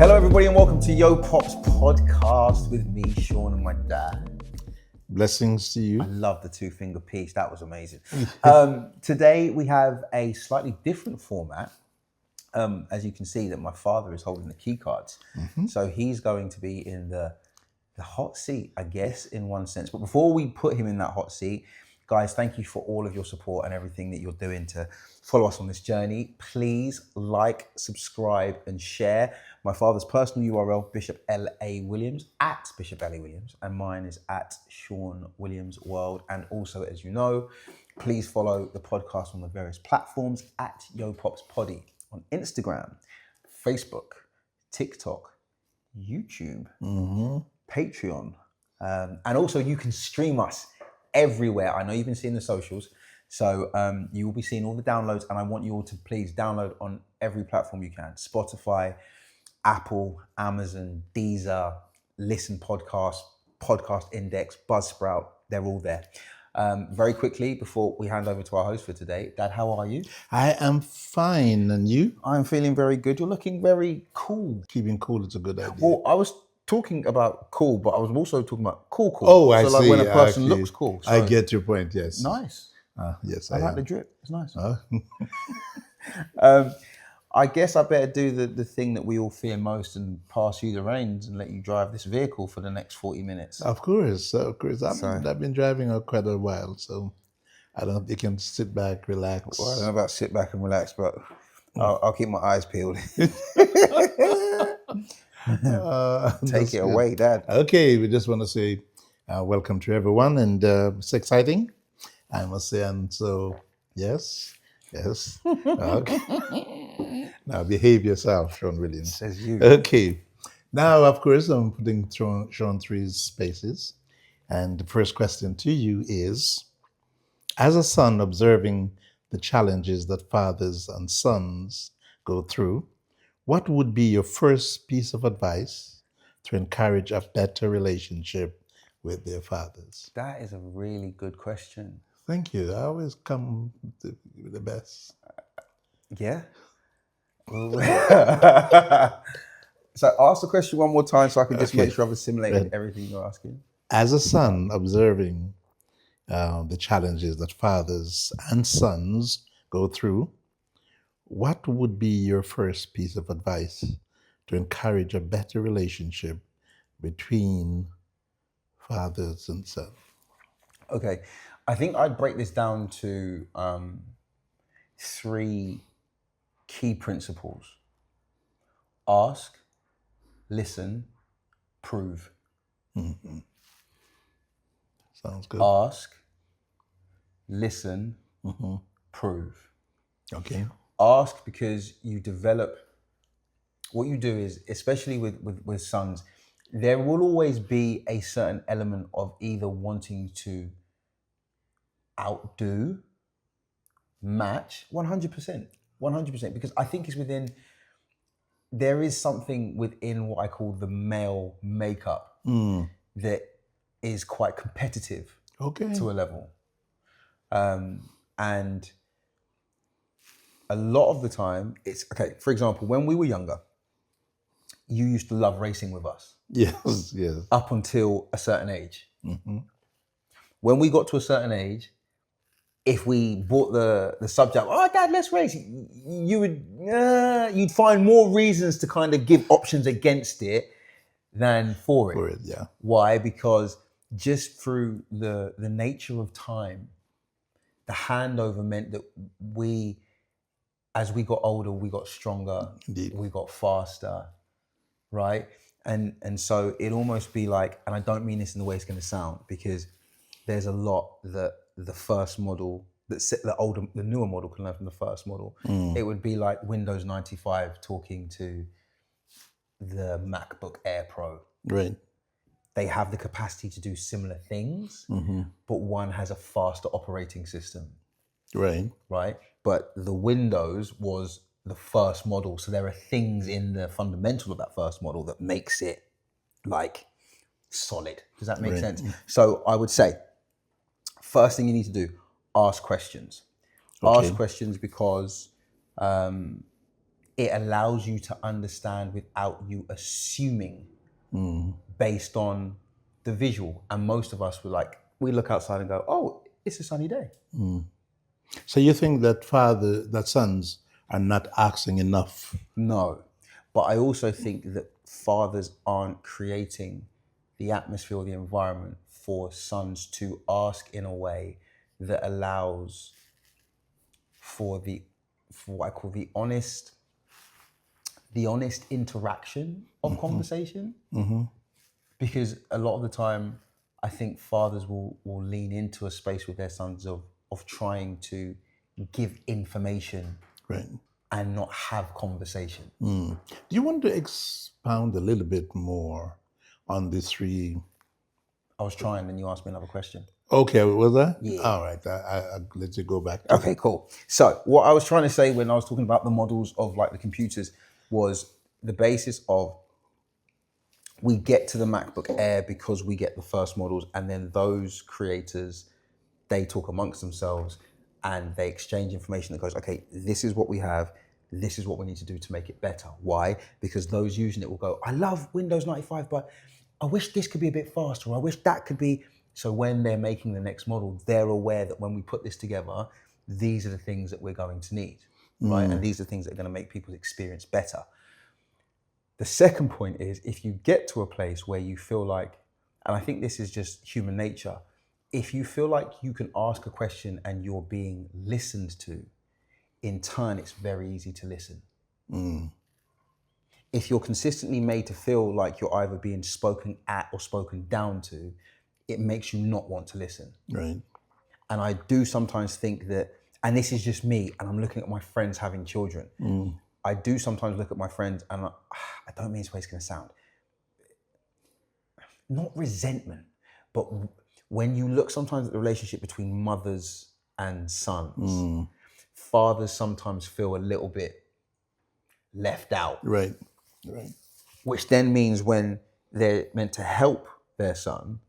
Hello, everybody, and welcome to Yo Pop's podcast with me, Shean, and my dad. Blessings to you. I love the two-finger piece. That was amazing. Today, we have a slightly different format. As you can see, that my father is holding the key cards. So he's going to be in the hot seat, I guess, in one sense. But before we put him in that hot seat, guys, thank you for all of your support and everything that you're doing to follow us on this journey. Please like, subscribe, and share. My father's personal URL, Bishop L.A. Williams, at Bishop L.A. Williams, and mine is at Shean Williams World. And also, as you know, please follow the podcast on the various platforms at Yo Pop's Poddy on Instagram, Facebook, TikTok, YouTube, Patreon, and also you can stream us everywhere. I know you've been seeing the socials, so you will be seeing all the downloads, and I want you all to please download on every platform you can. Spotify, Apple, Amazon, Deezer, Listen Podcast, Podcast Index, Buzzsprout, they're all there. Very quickly, before we hand over to our host for today, Dad, how are you? I am fine, and you? I'm feeling very good. You're looking very cool. Keeping cool is a good idea. Well, I was talking about cool, but I was also talking about cool. Oh, I see. So like when a person looks cool. So I get your point, yes. Nice. Yes, I like am. the drip. It's nice. Oh. I guess I better do the thing that we all fear most and pass you the reins and let you drive this vehicle for the next 40 minutes. Of course. I've been driving quite a while, so I don't know if you can sit back, relax. Well, I don't know about sit back and relax, but I'll keep my eyes peeled. Take it away, Dad. Okay, we just want to say welcome to everyone, and it's exciting, I must say. And so, yes. Okay. Now behave yourself, Shean Williams. Says you. Okay. Now, of course, I'm putting Shean through his spaces. And the first question to you is, as a son observing the challenges that fathers and sons go through, what would be your first piece of advice to encourage a better relationship with their fathers? That is a really good question. Thank you. I always come with the best. Yeah. So ask the question one more time so I can just make sure I've assimilated everything you're asking. As a son observing the challenges that fathers and sons go through, what would be your first piece of advice to encourage a better relationship between fathers and sons? Okay, I think I'd break this down to three key principles. Ask, listen, prove. Mm-hmm. Sounds good. Ask, listen, prove. Okay. Ask because you develop, what you do is, especially with sons, there will always be a certain element of either wanting to outdo, match, 100%, because I think it's there is something within what I call the male makeup that is quite competitive to a level. And a lot of the time it's, okay, for example, when we were younger, you used to love racing with us. Yes. Up until a certain age. When we got to a certain age, if we brought the subject, oh, Dad, let's race, you'd find more reasons to kind of give options against it than for it. For it, yeah. Why? Because just through the nature of time, the handover meant that as we got older, we got stronger. Indeed. We got faster, right? And so it'd almost be like, and I don't mean this in the way it's going to sound, because there's a lot that the first model, the newer model can learn from the first model. It would be like Windows 95 talking to the MacBook Air Pro. Right. They have the capacity to do similar things, but one has a faster operating system. Right. Right? But the Windows was the first model. So there are things in the fundamental of that first model that makes it like solid. Does that make sense? So I would say, first thing you need to do, ask questions. Okay. Ask questions because it allows you to understand without you assuming based on the visual. And most of us we look outside and go, oh, it's a sunny day. So you think that sons are not asking enough? No. But I also think that fathers aren't creating the atmosphere or the environment for sons to ask in a way that allows for what I call the honest interaction of conversation. Because a lot of the time, I think fathers will lean into a space with their sons of trying to give information, Right. and not have conversation. Do you want to expound a little bit more on the three? I was trying, and you asked me another question. Okay, was that? Yeah. All right, I'll let you go back to Okay, cool. So what I was trying to say when I was talking about the models of the computers was the basis of we get to the MacBook Air because we get the first models, and then those creators, they talk amongst themselves and they exchange information that goes, okay, this is what we have, this is what we need to do to make it better. Why? Because those using it will go, I love Windows 95, but I wish this could be a bit faster, or I wish that could be. So when they're making the next model, they're aware that when we put this together, these are the things that we're going to need, right? And these are the things that are going to make people's experience better. The second point is, if you get to a place where you feel like, and I think this is just human nature, if you feel like you can ask a question and you're being listened to, in turn, it's very easy to listen. If you're consistently made to feel like you're either being spoken at or spoken down to, it makes you not want to listen. Right. And I do sometimes think that, and this is just me, and I'm looking at my friends having children. I do sometimes look at my friends, and I don't mean this way it's going to sound. Not resentment, but when you look sometimes at the relationship between mothers and sons, fathers sometimes feel a little bit left out. Right. Right. Which then means when they're meant to help their son,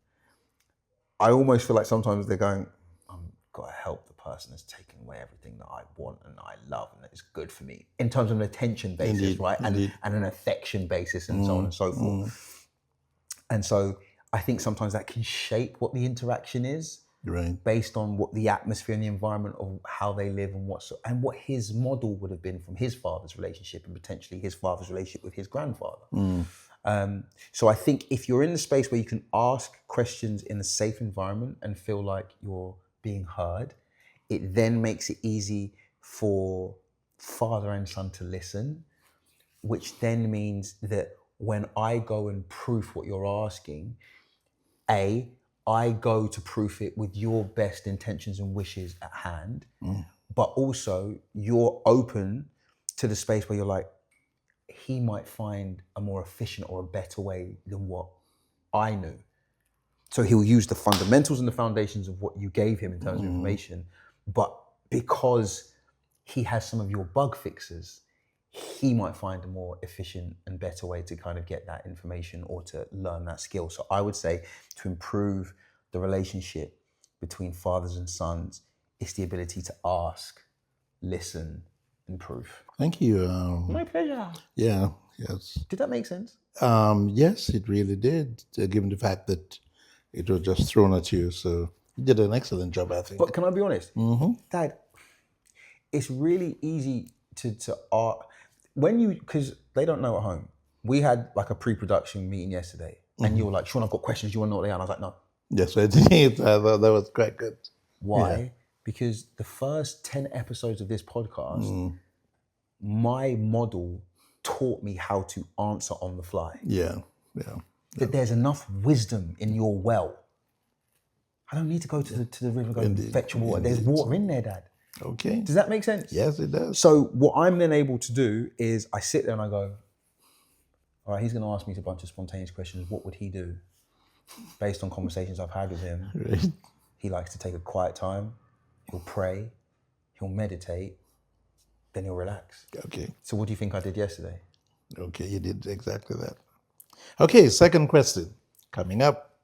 I almost feel like sometimes they're going, I've got to help the person that's taken away everything that I want and I love and that is good for me, in terms of an attention basis, Indeed, right? indeed. And an affection basis and so on and so forth. And so I think sometimes that can shape what the interaction is, Right. based on what the atmosphere and the environment of how they live and what his model would have been from his father's relationship and potentially his father's relationship with his grandfather. So I think if you're in the space where you can ask questions in a safe environment and feel like you're being heard, it then makes it easy for father and son to listen, which then means that when I go and proof what you're asking, I go to proof it with your best intentions and wishes at hand, but also you're open to the space where you're like, he might find a more efficient or a better way than what I knew. So he'll use the fundamentals and the foundations of what you gave him in terms of information, but because he has some of your bug fixes, he might find a more efficient and better way to kind of get that information or to learn that skill. So I would say to improve the relationship between fathers and sons, it's the ability to ask, listen, and proof. Thank you. My pleasure. Yeah. Yes. Did that make sense? Yes, it really did. Given the fact that it was just thrown at you, so you did an excellent job, I think. But can I be honest, Dad? It's really easy to when you, because they don't know at home. We had like a pre-production meeting yesterday, and you were like, "Sean, I've got questions. You want to know what they are?" And I was like, "No." Yes, I did. I thought that was quite good. Why? Yeah. Because the first 10 episodes of this podcast, my model taught me how to answer on the fly. Yeah. Yeah. That there's enough wisdom in your well. I don't need to go to the river and go fetch water. There's water in there, Dad. Okay. Does that make sense? Yes, it does. So what I'm then able to do is I sit there and I go, all right, he's going to ask me a bunch of spontaneous questions. What would he do? Based on conversations I've had with him, Right. he likes to take a quiet time. He'll pray. He'll meditate. Then he'll relax. Okay. So what do you think I did yesterday? Okay, you did exactly that. Okay, second question coming up.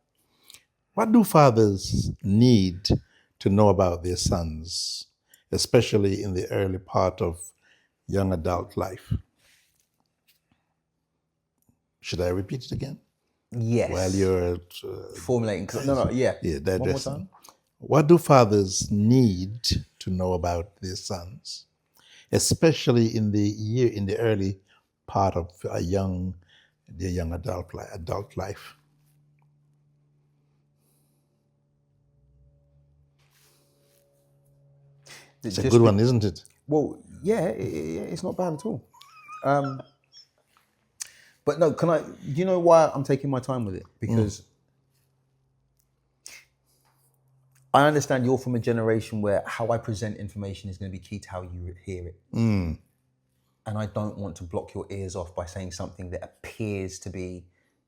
What do fathers need to know about their sons, especially in the early part of young adult life? Should I repeat it again? Yes. While you're formulating. No, yeah. Yeah, One more digesting. time. What do fathers need to know about their sons, especially in the early part of their young adult life? It's a good one, isn't it? Well, yeah, it's not bad at all. But no, can I? Do you know why I'm taking my time with it? Because I understand you're from a generation where how I present information is going to be key to how you hear it. And I don't want to block your ears off by saying something that appears to be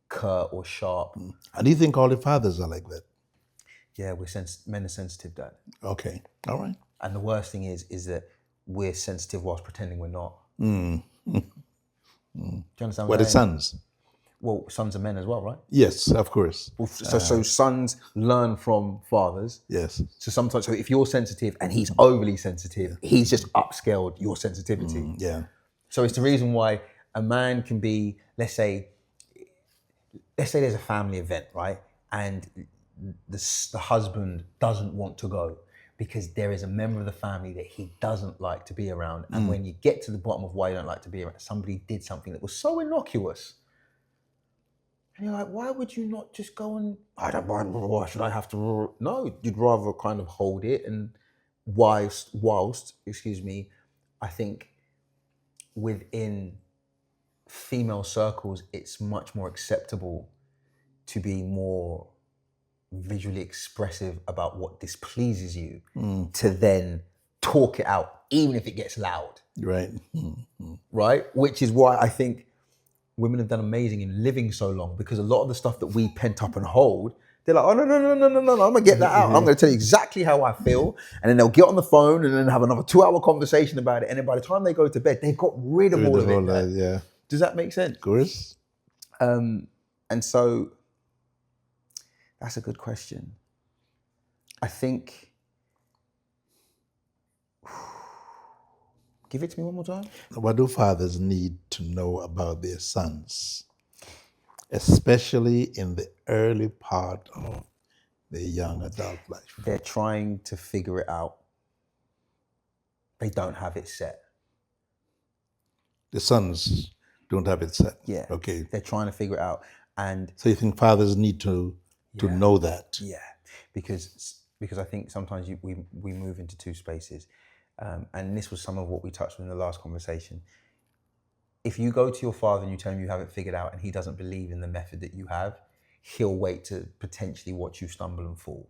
curt or sharp. And do you think all the fathers are like that? Yeah, men are sensitive, Dad. Okay, all right. And the worst thing is that we're sensitive whilst pretending we're not. Do you understand What I'm are saying? sons? Well, sons are men as well, right? Yes, of course. Well, so sons learn from fathers. Yes. So if you're sensitive and he's overly sensitive, he's just upscaled your sensitivity. Yeah. So it's the reason why a man can be, let's say there's a family event, right? And the husband doesn't want to go because there is a member of the family that he doesn't like to be around. And when you get to the bottom of why you don't like to be around, somebody did something that was so innocuous. And you're like, why would you not just go and, I don't mind, why should I have to? No, you'd rather kind of hold it. And whilst, I think within female circles, it's much more acceptable to be more visually expressive about what displeases you, to then talk it out, even if it gets loud. Right. Right? Which is why I think women have done amazing in living so long, because a lot of the stuff that we pent up and hold, they're like, oh, no, I'm going to get that out. I'm going to tell you exactly how I feel. And then they'll get on the phone and then have another 2-hour conversation about it. And then by the time they go to bed, they've got rid of all of it. Yeah. Does that make sense? Of course. And so that's a good question. I think, give it to me one more time. What do fathers need to know about their sons, especially in the early part of their young adult life? They're trying to figure it out. They don't have it set. The sons don't have it set. Yeah. Okay. They're trying to figure it out. And so you think fathers need to know that? Yeah. Because I think sometimes we move into two spaces. And this was some of what we touched on in the last conversation. If you go to your father and you tell him you haven't figured out and he doesn't believe in the method that you have, he'll wait to potentially watch you stumble and fall.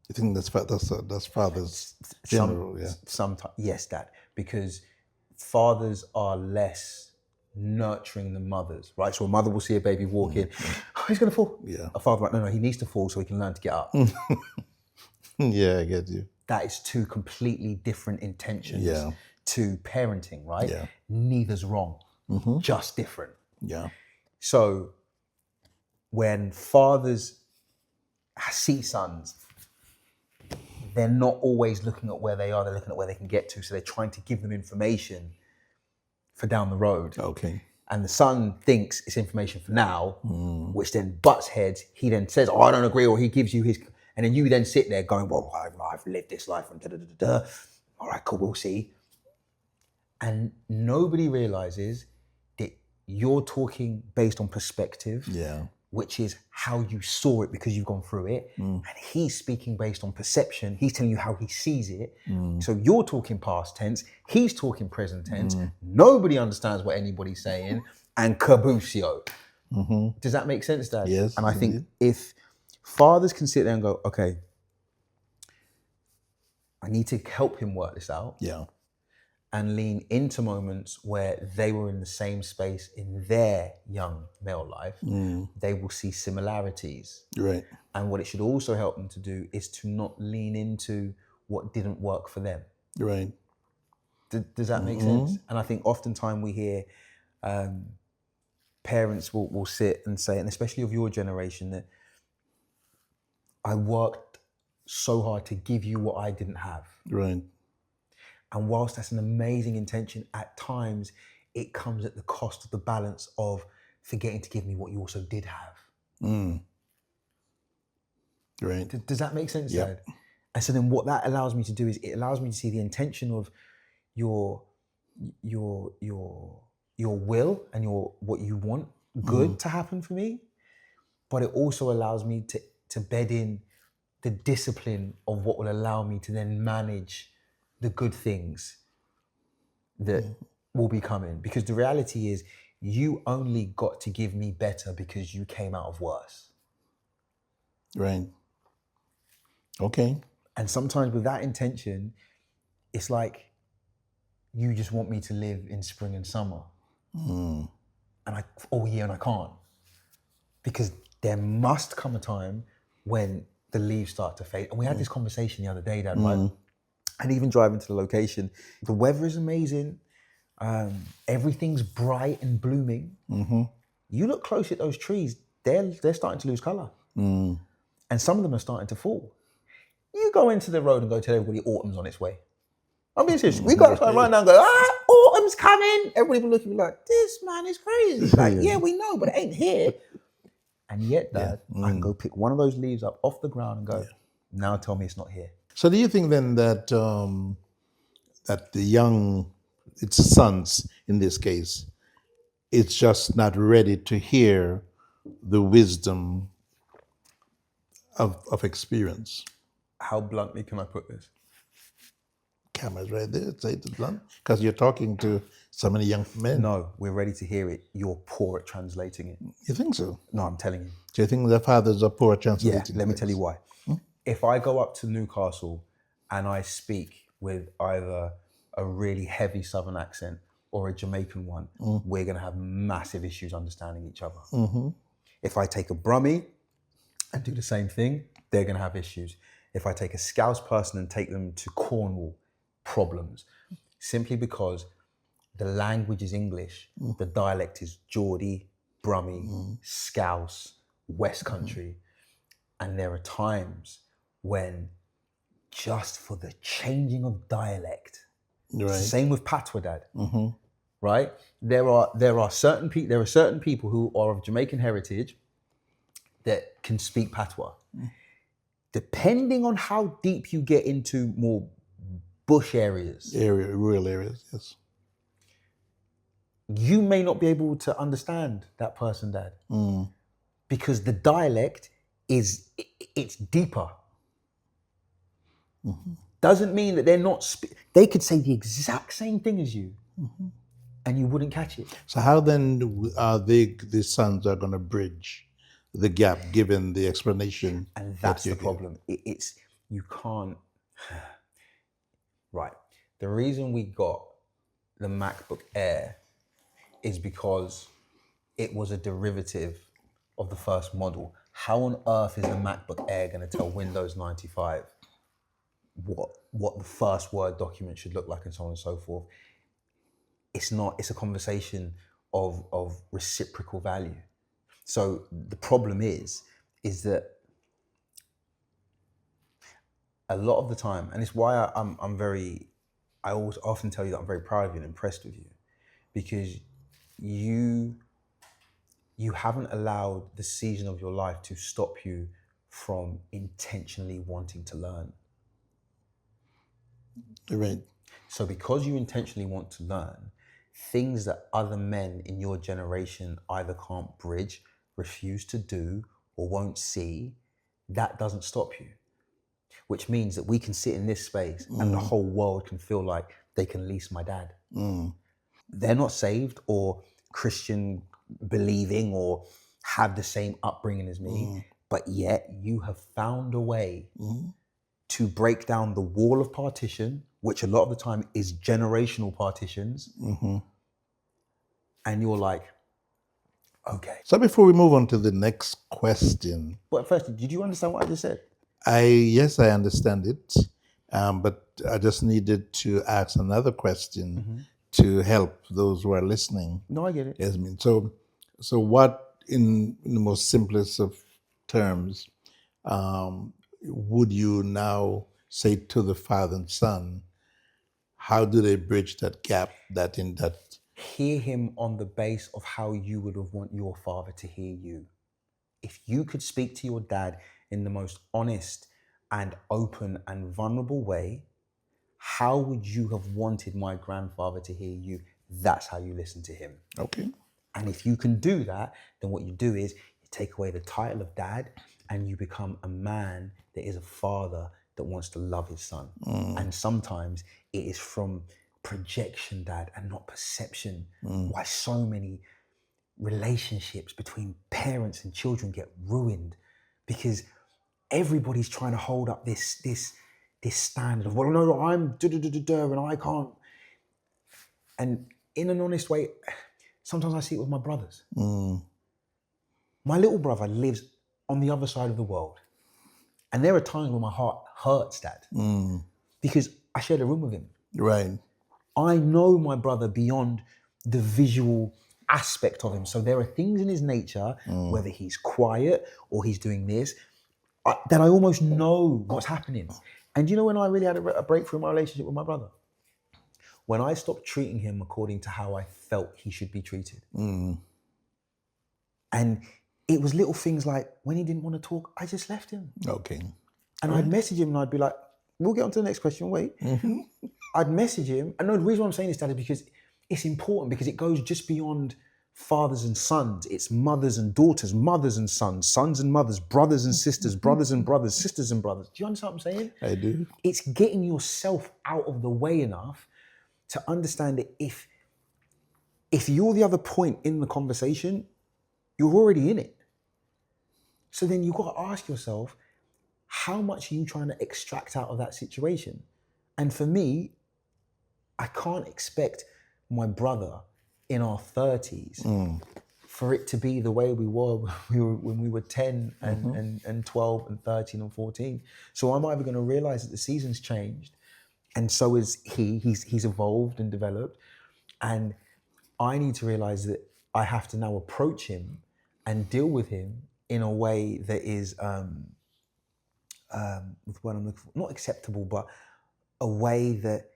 You think that's fathers general, yeah? Sometimes, yes, Dad, because fathers are less nurturing than mothers, right? So a mother will see a baby walk in, oh, he's going to fall. Yeah. A father, like, no, he needs to fall so he can learn to get up. Yeah, I get you. That is two completely different intentions to parenting, right? Yeah. Neither's wrong, just different. Yeah. So when fathers see sons, they're not always looking at where they are, they're looking at where they can get to. So they're trying to give them information for down the road. Okay. And the son thinks it's information for now, which then butts heads. He then says, oh, I don't agree, or he gives you his, and then you then sit there going, well, I've lived this life and da-da-da-da. All right, cool, we'll see. And nobody realizes that you're talking based on perspective, which is how you saw it because you've gone through it. And he's speaking based on perception. He's telling you how he sees it. So you're talking past tense. He's talking present tense. Nobody understands what anybody's saying. And kaboosio. Does that make sense, Dad? Yes. And I think if fathers can sit there and go, okay, I need to help him work this out. Yeah. And lean into moments where they were in the same space in their young male life, they will see similarities. Right. And what it should also help them to do is to not lean into what didn't work for them. Right. Does that make sense? And I think oftentimes we hear parents will sit and say, and especially of your generation, that I worked so hard to give you what I didn't have. Right. And whilst that's an amazing intention, at times it comes at the cost of the balance of forgetting to give me what you also did have. Right. Does that make sense, Yep. Dad? And so then what that allows me to do is it allows me to see the intention of your will and your what you want good to happen for me, but it also allows me to bed in the discipline of what will allow me to then manage the good things that will be coming. Because the reality is you only got to give me better because you came out of worse. Right. Okay. And sometimes with that intention, it's like you just want me to live in spring and summer. And all year, and I can't. Because there must come a time when the leaves start to fade. And we had this conversation the other day, Dad, right? And even driving to the location, the weather is amazing. Everything's bright and blooming. You look close at those trees, they're starting to lose color. And some of them are starting to fall. You go into the road and go tell everybody autumn's on its way. I'm being serious. We go outside right now and go, autumn's coming. Everybody will look at me like, this man is crazy. Like, yeah, we know, but it ain't here. And yet, Dad, I can go pick one of those leaves up off the ground and go, now tell me it's not here. So do you think then that that the young, its sons in this case, it's just not ready to hear the wisdom of experience? How bluntly can I put this? Camera's right there, say it blunt, because you're talking to so many young men. No, we're ready to hear it. You're poor at translating it. You think so? No, I'm telling you. Do you think the fathers are poor at Yeah, translating? let me tell you why. If I go up to Newcastle and I speak with either a really heavy Southern accent or a Jamaican one, we're going to have massive issues understanding each other. If I take a Brummie and do the same thing, they're going to have issues. If I take a Scouse person and take them to Cornwall, problems. Simply because the language is English, the dialect is Geordie, Brummie, Scouse, West Country. And there are times when just for the changing of dialect, same with Patois, Dad, right? There are certain people who are of Jamaican heritage that can speak Patois. Depending on how deep you get into more bush areas, rural areas, yes, you may not be able to understand that person, Dad, because the dialect it's deeper. Doesn't mean that they're not. They could say the exact same thing as you, and you wouldn't catch it. So how then are the sons are going to bridge the gap given the explanation? And that's the problem. It's you can't. Right. The reason we got the MacBook Air is because it was a derivative of the first model. How on earth is the MacBook Air going to tell Windows 95 what the first Word document should look like and so on and so forth? It's not. It's a conversation of reciprocal value. So the problem is that a lot of the time, and it's why I always often tell you that I'm very proud of you and impressed with you, because you haven't allowed the season of your life to stop you from intentionally wanting to learn. Right. So because you intentionally want to learn, things that other men in your generation either can't bridge, refuse to do, or won't see, that doesn't stop you. Which means that we can sit in this space and the whole world can feel like they can lease my dad. They're not saved or Christian believing or have the same upbringing as me, but yet you have found a way to break down the wall of partition, which a lot of the time is generational partitions. And you're like, okay. So before we move on to the next question. But first, did you understand what I just said? Yes, I understand it, but I just needed to ask another question to help those who are listening. No, I get it. Yasmin. So what, in the most simplest of terms, would you now say to the father and son? How do they bridge that gap? hear him on the base of how you would have want your father to hear you. If you could speak to your dad in the most honest and open and vulnerable way, how would you have wanted my grandfather to hear you? That's how you listen to him. Okay. And if you can do that, then what you do is you take away the title of dad and you become a man that is a father that wants to love his son. And sometimes it is from projection, dad, and not perception. Why so many relationships between parents and children get ruined, because everybody's trying to hold up this standard of, well, no, I'm and I can't. And in an honest way, sometimes I see it with my brothers. My little brother lives on the other side of the world. And there are times when my heart hurts, Dad, because I shared a room with him. Right. I know my brother beyond the visual aspect of him. So there are things in his nature, whether he's quiet or he's doing this, that I almost know what's happening. And you know when I really had a breakthrough in my relationship with my brother? When I stopped treating him according to how I felt he should be treated. And it was little things like when he didn't want to talk, I just left him. Okay. And I'd message him and I'd be like, we'll get on to the next question, wait. I'd message him. And no, the reason why I'm saying this, Dad, is because it's important, because it goes just beyond fathers and sons. It's mothers and daughters, mothers and sons and mothers, brothers and sisters, brothers and brothers, sisters and brothers. Do you understand what I'm saying? I do. It's getting yourself out of the way enough to understand that if you're the other point in the conversation, you're already in it. So then you've got to ask yourself, how much are you trying to extract out of that situation? And for me, I can't expect my brother in our 30s for it to be the way we were when we were 10 and 12 and 13 and 14. So I'm either going to realize that the season's changed, and so is he. He's evolved and developed, and I need to realize that I have to now approach him and deal with him in a way that is with what I'm looking for, not acceptable, but a way that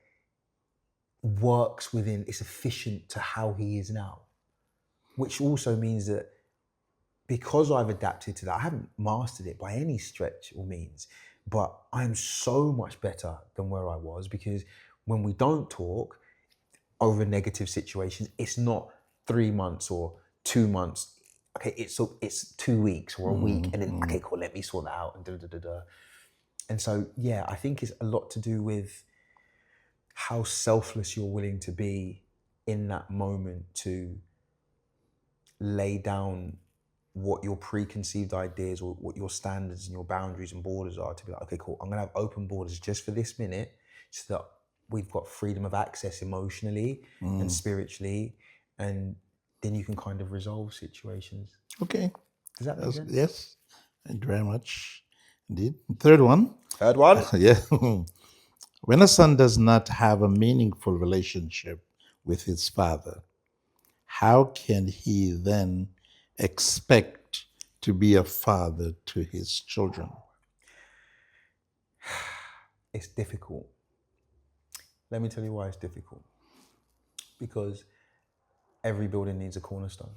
works within, it's efficient to how he is now. Which also means that because I've adapted to that, I haven't mastered it by any stretch or means, but I'm so much better than where I was, because when we don't talk over negative situations, it's not 3 months or 2 months. Okay, it's 2 weeks or a week, and then, okay, cool, let me sort that out, and da-da-da-da. And so, yeah, I think it's a lot to do with how selfless you're willing to be in that moment to lay down what your preconceived ideas or what your standards and your boundaries and borders are, to be like, okay, cool, I'm gonna have open borders just for this minute so that we've got freedom of access emotionally and spiritually, and then you can kind of resolve situations. Okay. Does that make sense? Yes. Thank you very much. Indeed. Third one. Yeah. When a son does not have a meaningful relationship with his father, how can he then expect to be a father to his children? It's difficult. Let me tell you why it's difficult. Because every building needs a cornerstone.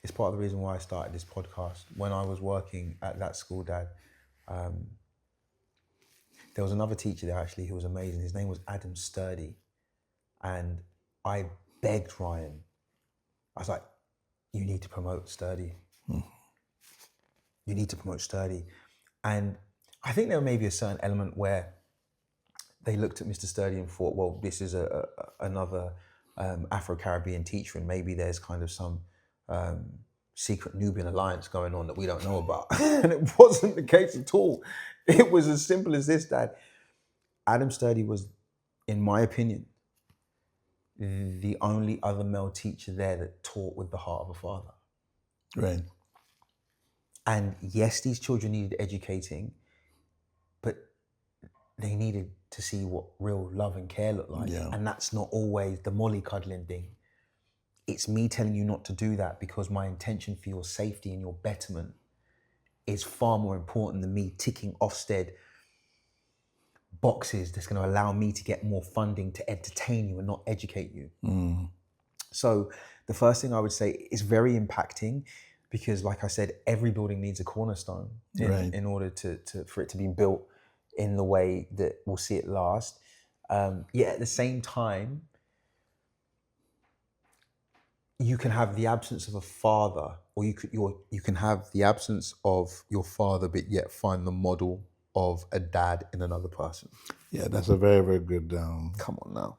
It's part of the reason why I started this podcast. When I was working at that school, Dad, there was another teacher there actually who was amazing. His name was Adam Sturdy. And I begged Ryan. I was like, you need to promote Sturdy. You need to promote Sturdy. And I think there may be a certain element where they looked at Mr. Sturdy and thought, well, this is another Afro-Caribbean teacher, and maybe there's kind of some secret Nubian alliance going on that we don't know about. And it wasn't the case at all. It was as simple as this, Dad. Adam Sturdy was, in my opinion, the only other male teacher there that taught with the heart of a father. Right. And yes, these children needed educating, but they needed to see what real love and care look like. Yeah. And that's not always the mollycoddling thing. It's me telling you not to do that because my intention for your safety and your betterment is far more important than me ticking Ofsted boxes that's going to allow me to get more funding to entertain you and not educate you. So the first thing I would say is very impacting, because like I said, every building needs a cornerstone in order for it to be built in the way that we'll see it last. Yet at the same time, you can have the absence of a father, or you can have the absence of your father, but yet find the model of a dad in another person. Yeah, that's a very, very good. Come on now.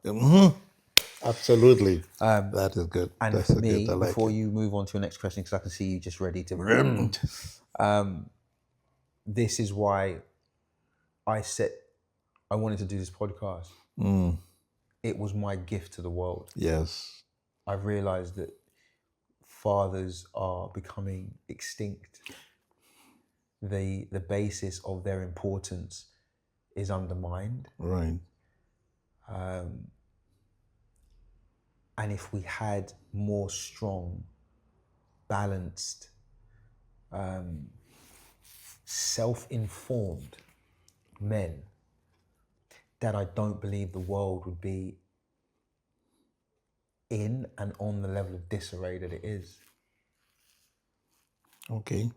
Absolutely. That is good. And That's for me, good. I like before it. you move on to your next question, because I can see you just ready to. This is why I wanted to do this podcast. It was my gift to the world. Yes. I've realized that fathers are becoming extinct. The basis of their importance is undermined. Right. And if we had more strong, balanced, self-informed men, that I don't believe the world would be in and on the level of disarray that it is. Okay.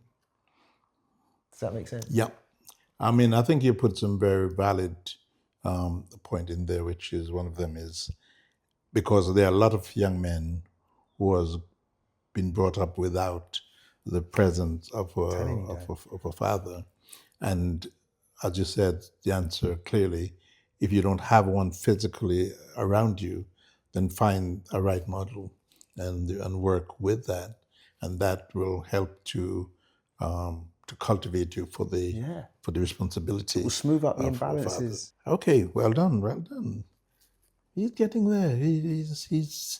Does that make sense? Yeah. I mean, I think you put some very valid point in there, which is one of them is because there are a lot of young men who has been brought up without the presence of a father. And as you said, the answer clearly, if you don't have one physically around you, then find a right model and work with that. And that will help to cultivate you for the responsibility. It will smooth out the of imbalances. Okay, well done. He's getting there. He's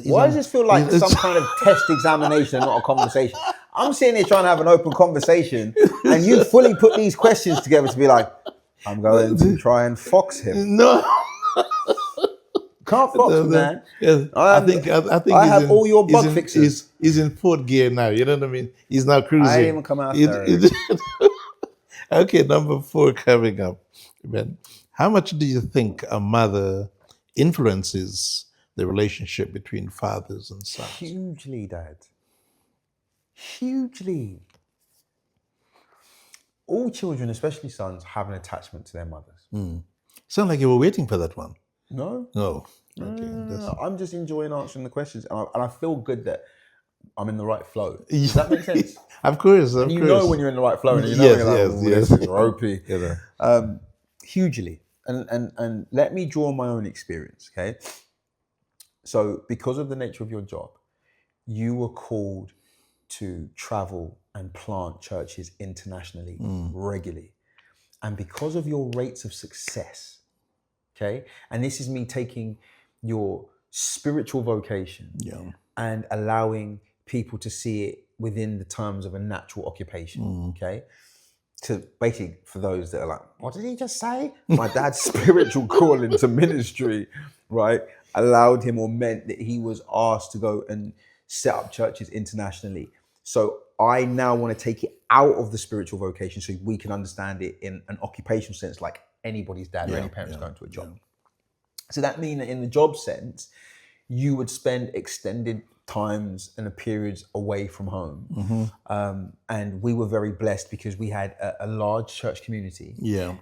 Why does this feel like some kind of test examination and not a conversation? I'm sitting here trying to have an open conversation, and you fully put these questions together to be like, I'm going to try and fox him. No. Can't fox him, man. Yeah, I think I have all your bug fixes. He's in fourth gear now. You know what I mean? He's now cruising. I didn't even come out there. Okay, number 4 coming up. Ben, how much do you think a mother influences the relationship between fathers and sons? Hugely, Dad. Hugely. All children, especially sons, have an attachment to their mothers. Sound like you were waiting for that one. No? No. Okay, I'm just enjoying answering the questions, and I feel good that I'm in the right flow. Does that make sense? Of course. And you know when you're in the right flow, and you know when you're like, this is ropey. Hugely. And let me draw on my own experience, okay? So because of the nature of your job, you were called to travel and plant churches internationally regularly. And because of your rates of success, okay, and this is me taking your spiritual vocation and allowing people to see it within the terms of a natural occupation, okay? To basically, for those that are like, what did he just say? My dad's spiritual call into ministry, right, allowed him or meant that he was asked to go and set up churches internationally. So I now want to take it out of the spiritual vocation so we can understand it in an occupational sense, like anybody's dad or any parent's going to a job. So that means that in the job sense, you would spend extended times and periods away from home. And we were very blessed because we had a large church community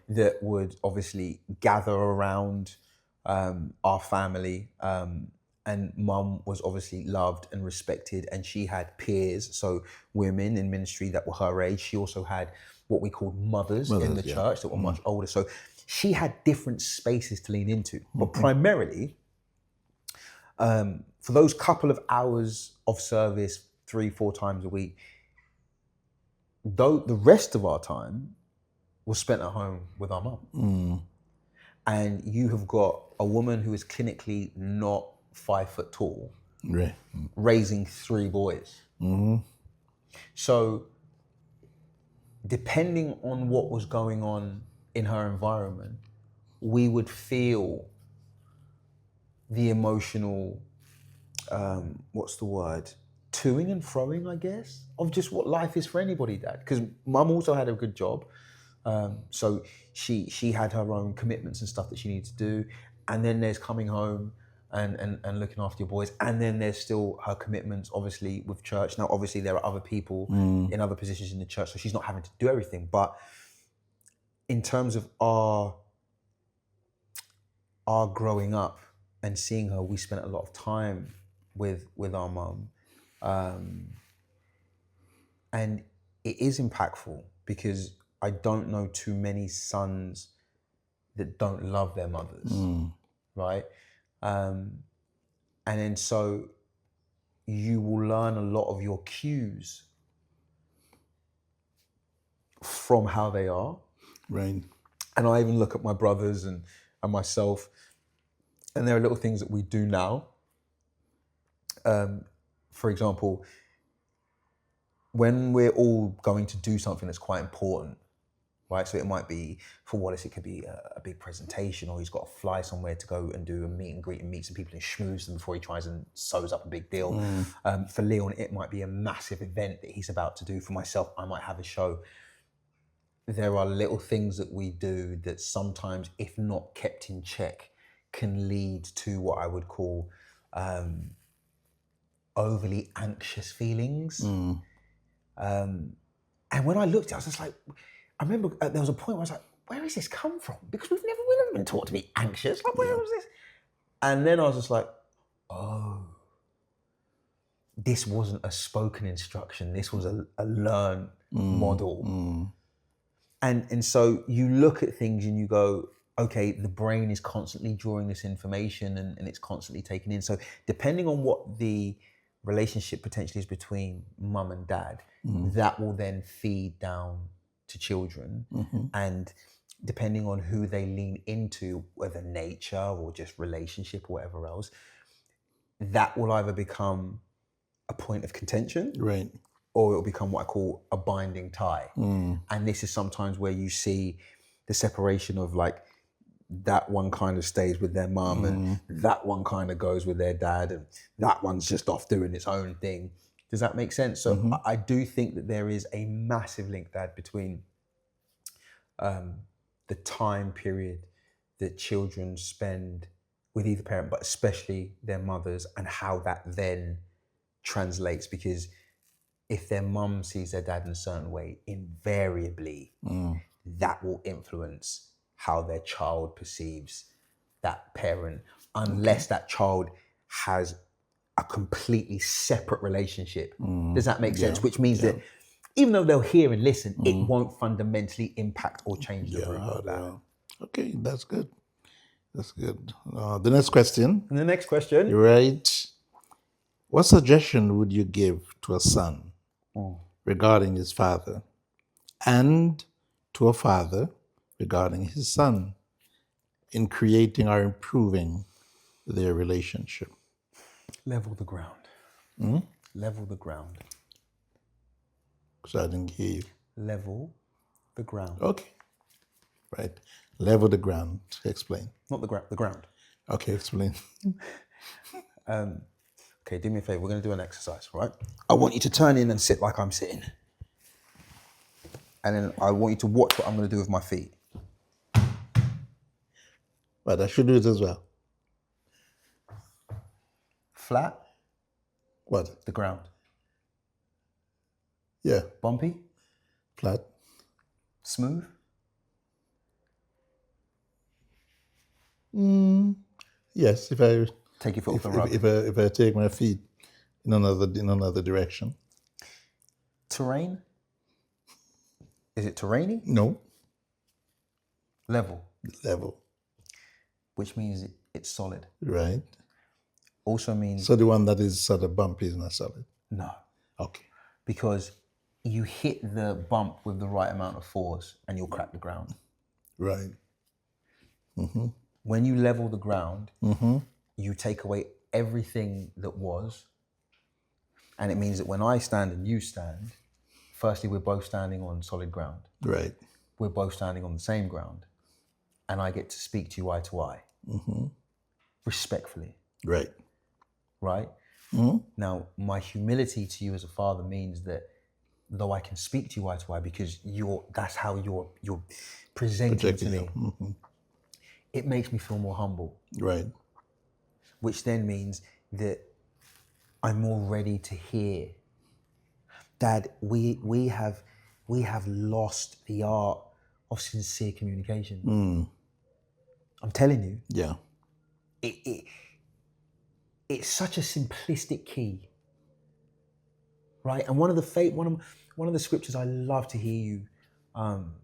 that would obviously gather around our family. And mum was obviously loved and respected, and she had peers, so women in ministry that were her age. She also had what we called mothers in the church that were much older. So she had different spaces to lean into. But primarily, for those couple of hours of service 3-4 times a week, though the rest of our time was spent at home with our mum. And you have got a woman who is clinically not 5 foot tall, raising 3 boys. So depending on what was going on in her environment, we would feel the emotional, toing and froing, I guess, of just what life is for anybody, Dad. Because mum also had a good job. So she had her own commitments and stuff that she needed to do, and then there's coming home and looking after your boys, and then there's still her commitments, obviously, with church. Now, obviously, there are other people in other positions in the church, so she's not having to do everything. But in terms of our growing up and seeing her, we spent a lot of time with our mum, and it is impactful because I don't know too many sons that don't love their mothers, right? And then so you will learn a lot of your cues from how they are. Right. And I even look at my brothers and myself, and there are little things that we do now. For example, when we're all going to do something that's quite important, right? So it might be, for Wallace, it could be a big presentation, or he's got to fly somewhere to go and do a meet and greet and meet some people and schmooze them before he tries and sews up a big deal. For Leon, it might be a massive event that he's about to do. For myself, I might have a show. There are little things that we do that sometimes, if not kept in check, can lead to what I would call overly anxious feelings. And when I looked, I was just like, I remember there was a point where I was like, where has this come from? Because we've never been taught to be anxious. Like, where was this? And then I was just like, oh, this wasn't a spoken instruction. This was a learned model. And so you look at things and you go, okay, the brain is constantly drawing this information and it's constantly taking in. So depending on what the relationship potentially is between mum and dad, that will then feed down to children. And depending on who they lean into, whether nature or just relationship or whatever else, that will either become a point of contention, Right. or it will become what I call a binding tie. And this is sometimes where you see the separation of, like, that one kind of stays with their mum and that one kind of goes with their dad, and that one's just off doing its own thing. Does that make sense? So I do think that there is a massive link, Dad, between the time period that children spend with either parent, but especially their mothers, and how that then translates. Because if their mum sees their dad in a certain way, invariably that will influence how their child perceives that parent, unless that child has a completely separate relationship. Does that make sense? Which means that even though they'll hear and listen, it won't fundamentally impact or change the root of that. Okay, that's good. That's good. The next question. And the next question. Right. What suggestion would you give to a son regarding his father, and to a father regarding his son, in creating or improving their relationship? Level the ground. Level the ground. So I didn't hear you. Level the ground. Okay. Right. Level the ground. Explain. Not the ground, the ground. Okay, explain. Okay, do me a favor. We're going to do an exercise, right? I want you to turn in and sit like I'm sitting. And then I want you to watch what I'm going to do with my feet. But I should do it as well. Flat. What? The ground. Yeah. Bumpy. Flat. Smooth. Yes, if I Take your foot off the rug. if I take my feet in another direction. Terrain. Is it terrainy? No. Level. Level. Which means it's solid. Right. Also means So the one that is sort of bumpy is not solid. no. Okay. Because you hit the bump with the right amount of force and you'll crack the ground. Right. When you level the ground, you take away everything that was. And it means that when I stand and you stand, firstly, we're both standing on solid ground. Right. We're both standing on the same ground. And I get to speak to you eye to eye. Respectfully. Right. Right? Now, my humility to you as a father means that though I can speak to you eye to eye because that's how you're presenting to me. Mm-hmm. It makes me feel more humble. Right. Which then means that I'm more ready to hear. Dad, we have lost the art of sincere communication. I'm telling you. Yeah. It's such a simplistic key, right? And one of the scriptures I love to hear you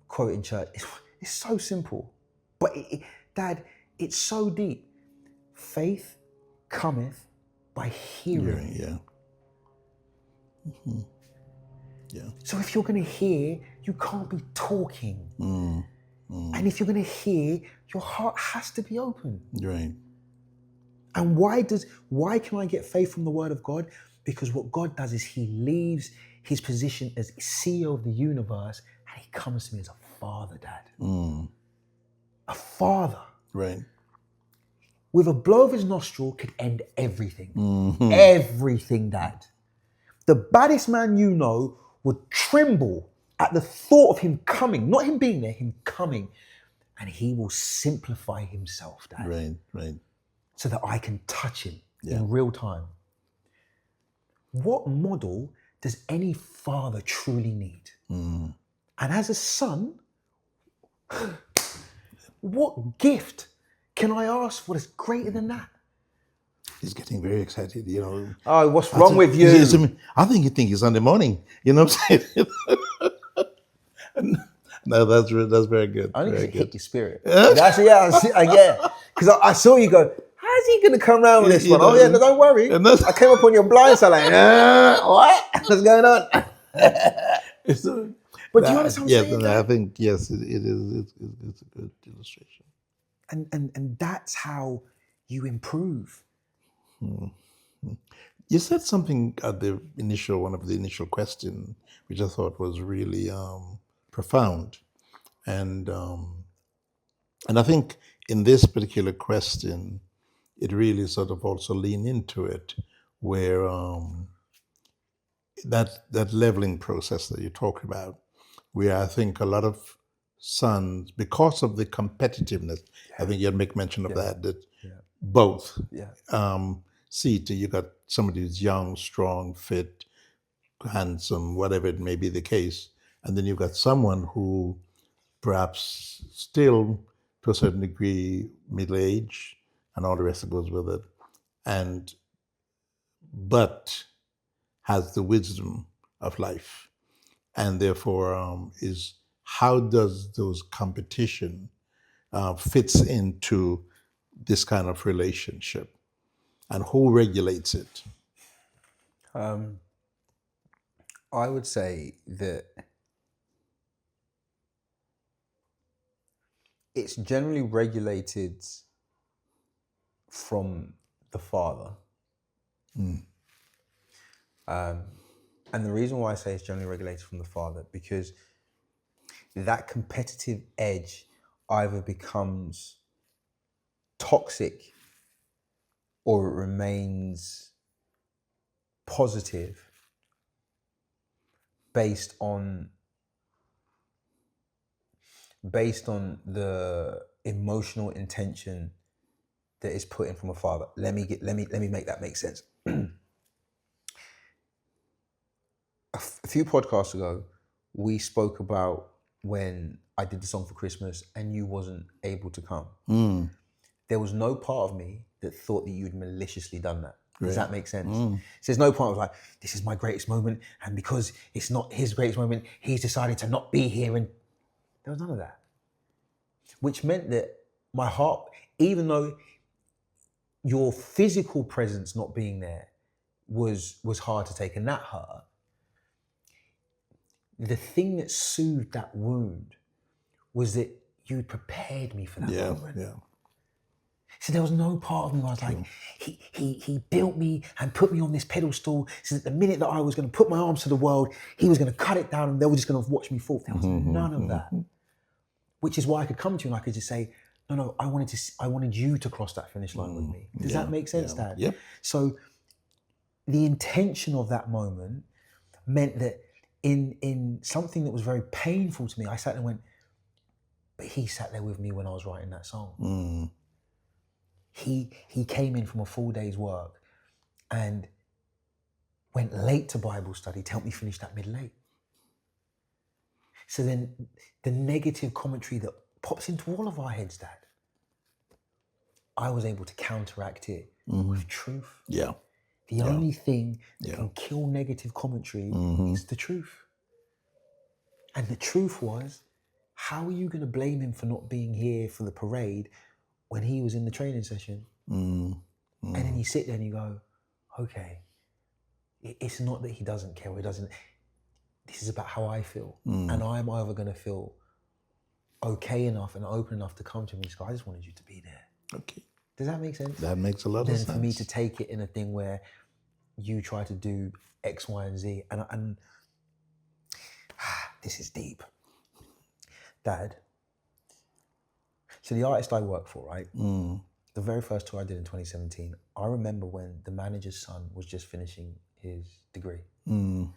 quote in church. It's so simple, but Dad, it's so deep. Faith cometh by hearing. Yeah. Mm-hmm. Yeah. So if you're going to hear, you can't be talking. And if you're going to hear, your heart has to be open. Right. And why can I get faith from the word of God? Because what God does is he leaves his position as CEO of the universe and he comes to me as a father, Dad. A father. Right. With a blow of his nostril could end everything. Everything, Dad. The baddest man you know would tremble at the thought of him coming, not him being there, him coming. And he will simplify himself, Dad. Right. So that I can touch him in real time. What model does any father truly need? And as a son, what gift can I ask for that's greater than that? He's getting very excited, Oh, what's wrong with you? I think you think it's Sunday morning. You know what I'm saying? No, that's very good. I only very because it hit your spirit. That's because I saw you go, how's he going to come around with this one? Oh yeah, no, don't worry. I came up on your blind side like, what? What's going on? But do you understand what I'm saying? I think, yes, it is. It's a good illustration. And that's how you improve. You said something at one of the initial questions, which I thought was really profound, and I think in this particular question, it really sort of also lean into it, where that leveling process that you talk about, where I think a lot of sons, because of the competitiveness, I think you'd make mention of that both see to you got somebody who's young, strong, fit, handsome, whatever it may be the case, and then you've got someone who perhaps still to a certain degree middle-aged and all the rest that goes with it, but has the wisdom of life, and therefore is how does those competition fits into this kind of relationship, and who regulates it? I would say that it's generally regulated from the father. And the reason why I say it's generally regulated from the father, because that competitive edge either becomes toxic or it remains positive based on the emotional intention that is put in from a father. Let me make that make sense. A few podcasts ago, we spoke about when I did the song for Christmas and you wasn't able to come. There was no part of me that thought that you'd maliciously done that. Does that make sense? So there's no point of like, this is my greatest moment, and because it's not his greatest moment, he's decided to not be here, and there was none of that. Which meant that my heart, even though your physical presence not being there was hard to take, and that hurt, the thing that soothed that wound was that you prepared me for that moment. Yeah. So there was no part of me where I was like, he built me and put me on this pedestal so that the minute that I was going to put my arms to the world, he was going to cut it down and they were just going to watch me fall. There was none of that. Which is why I could come to you and I could just say, no, I wanted you to cross that finish line with me. Does that make sense, Dad? Yep. So the intention of that moment meant that in something that was very painful to me, I sat there and went, but he sat there with me when I was writing that song. He came in from a full day's work and went late to Bible study to help me finish that mid-late. So then the negative commentary that pops into all of our heads, Dad, I was able to counteract it with truth. Yeah. The only thing that can kill negative commentary is the truth. And the truth was, how are you going to blame him for not being here for the parade when he was in the training session? And then you sit there and you go, okay, it's not that he doesn't care or he doesn't. This is about how I feel. And I'm either going to feel okay enough and open enough to come to me and go, I just wanted you to be there. Okay. Does that make sense? That makes a lot of sense. Then for me to take it in a thing where you try to do X, Y, and Z, and this is deep. Dad, so the artist I work for, right? The very first tour I did in 2017, I remember when the manager's son was just finishing his degree. And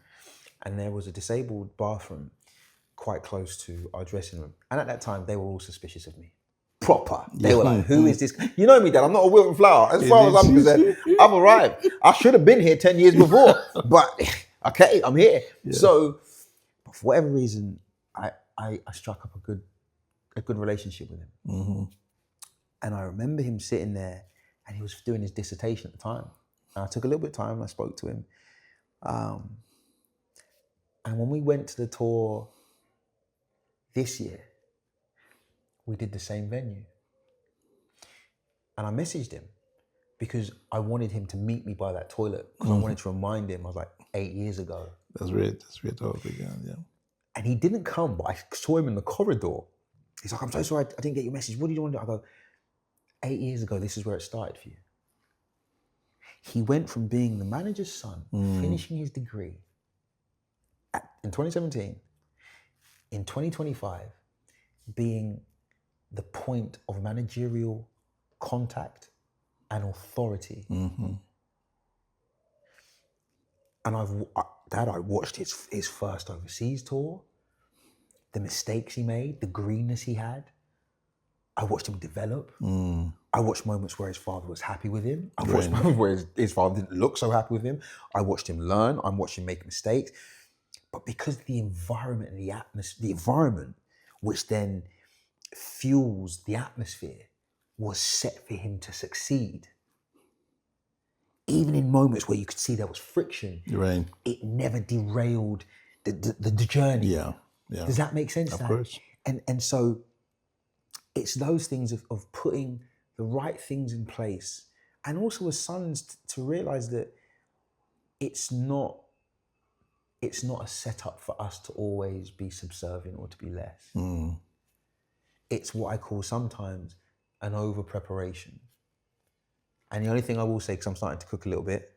there was a disabled bathroom quite close to our dressing room. And at that time, they were all suspicious of me. Proper. They were like, who is this? You know me, Dad, I'm not a Wilton flower. As far as I'm concerned, I've arrived. I should have been here 10 years before, but okay, I'm here. Yeah. So for whatever reason, I struck up a good relationship with him. And I remember him sitting there and he was doing his dissertation at the time. And I took a little bit of time and I spoke to him. And when we went to the tour this year, we did the same venue. And I messaged him because I wanted him to meet me by that toilet because I wanted to remind him, I was like 8 years ago. That's right all again, yeah. And he didn't come, but I saw him in the corridor. He's like, I'm so sorry, I didn't get your message. What do you want to do? I go, 8 years ago, this is where it started for you. He went from being the manager's son, finishing his degree in 2017, in 2025, being the point of managerial contact and authority. And I watched his first overseas tour, the mistakes he made, the greenness he had. I watched him develop. I watched moments where his father was happy with him. I watched moments where his father didn't look so happy with him. I watched him learn. I watched him make mistakes. But because the environment and the environment, which then fuels the atmosphere, was set for him to succeed. Even in moments where you could see there was friction, it never derailed the journey. Yeah. Does that make sense? Of course. And so it's those things of putting the right things in place, and also as sons to realize that it's not a setup for us to always be subservient or to be less. It's what I call sometimes an over preparation. And the only thing I will say, because I'm starting to cook a little bit,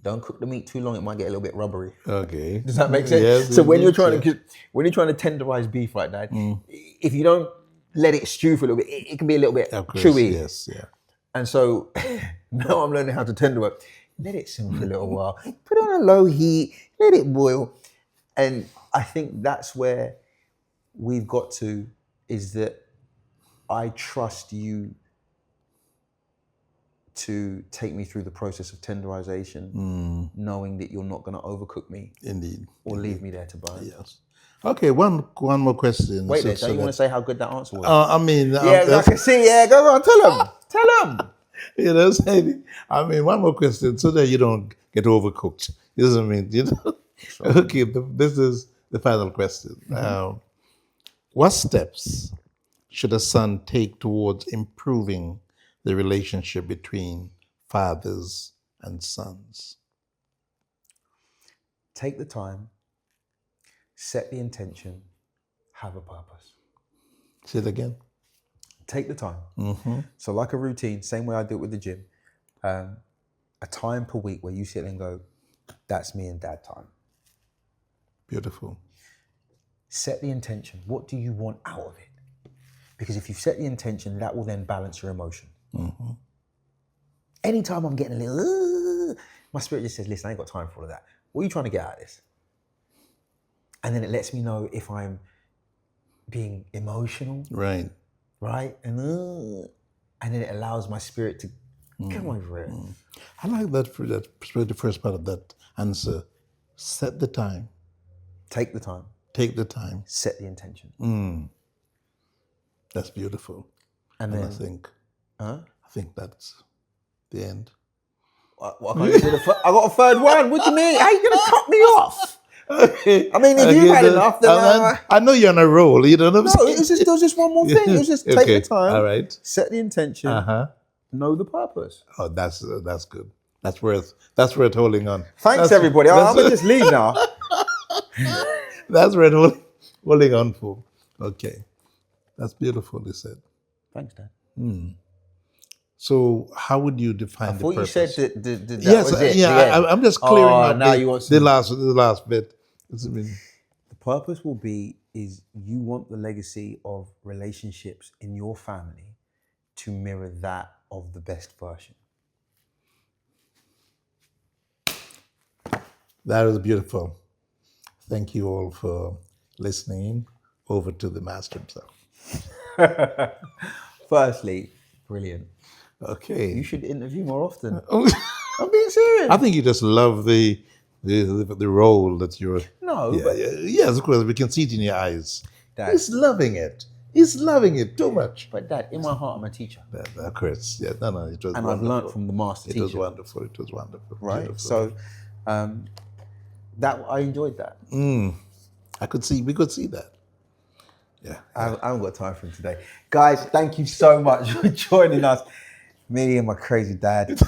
don't cook the meat too long; it might get a little bit rubbery. Okay. Does that make sense? Yes, so when you're trying to tenderize beef like that, if you don't let it stew for a little bit, it can be a little bit chewy. Yes, yeah. And so now I'm learning how to tenderize. Let it simmer for a little while. Put it on a low heat. Let it boil. And I think that's where we've got to, is that I trust you to take me through the process of tenderization, knowing that you're not going to overcook me. Indeed. Or leave me there to burn. Yes. Okay, one more question. Wait, don't you want to say how good that answer was? I mean... I can see, go on, tell him. Tell him. You know, I mean, one more question so that you don't get overcooked. You know what I mean? You know? Sure. Okay, this is the final question. What steps should a son take towards improving the relationship between fathers and sons? Take the time, set the intention, have a purpose. Say it again. Take the time. So like a routine, same way I do it with the gym, a time per week where you sit and go, that's me and Dad time. Beautiful. Set the intention. What do you want out of it? Because if you set the intention, that will then balance your emotion. Anytime I'm getting a little, my spirit just says, listen, I ain't got time for all of that. What are you trying to get out of this? and then it lets me know if I'm being emotional, Right. right? And then it allows my spirit to come over it. I like that for the first part of that answer. Set the time. Take the time, Take the time. set the intention, That's beautiful. and And then I think that's the end. I got a third one. What do you mean? How are you going to cut me off? Okay. I mean, if you've had enough, then I know you're on a roll. You know what I'm no. saying? There was just one more thing. It was just take the time, All right. set the intention, know the purpose. Oh, that's good. That's worth holding on. Thanks, everybody. I'm gonna just leave now. That's worth holding on for. Okay, that's beautifully said. Thanks, Dad. So, how would you define I the thought purpose? you said that yes, was it. I'm just clearing up now you want the some- last bit. The purpose will be is you want the legacy of relationships in your family to mirror that of the best version. That is beautiful. Thank you all for listening. Over to the master himself. Firstly, brilliant. Okay. You should interview more often. I'm being serious. I think you just love the role that you're. No, Yeah, but yes, of course. We can see it in your eyes. Dad. He's loving it. He's loving it too much. But Dad, in my heart, I'm a teacher, Of course, yeah. No, it was and wonderful. I've learned from the master It teacher. was wonderful. It was wonderful. Right. Beautiful. So, that I enjoyed that. We could see that. Yeah. I haven't got time for him today, guys. Thank you so much for joining us. Me and my crazy dad.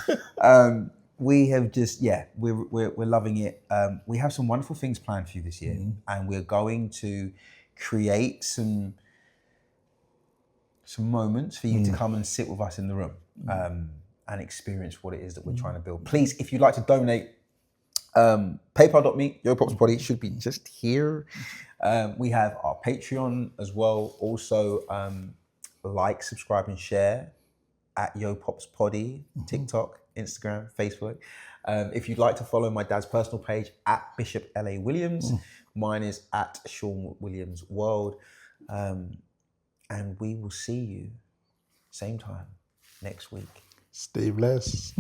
We have just we're loving it. We have some wonderful things planned for you this year, and we're going to create some moments for you to come and sit with us in the room and experience what it is that we're trying to build. Please, if you'd like to donate, paypal.me, YoPopsBody should be just here. We have our Patreon as well. Also, like, subscribe, and share at YoPopsPoddy, TikTok, Instagram, Facebook. If you'd like to follow my dad's personal page at Bishop L.A. Williams, mine is at Shean Williams World. And we will see you same time next week. Stay blessed.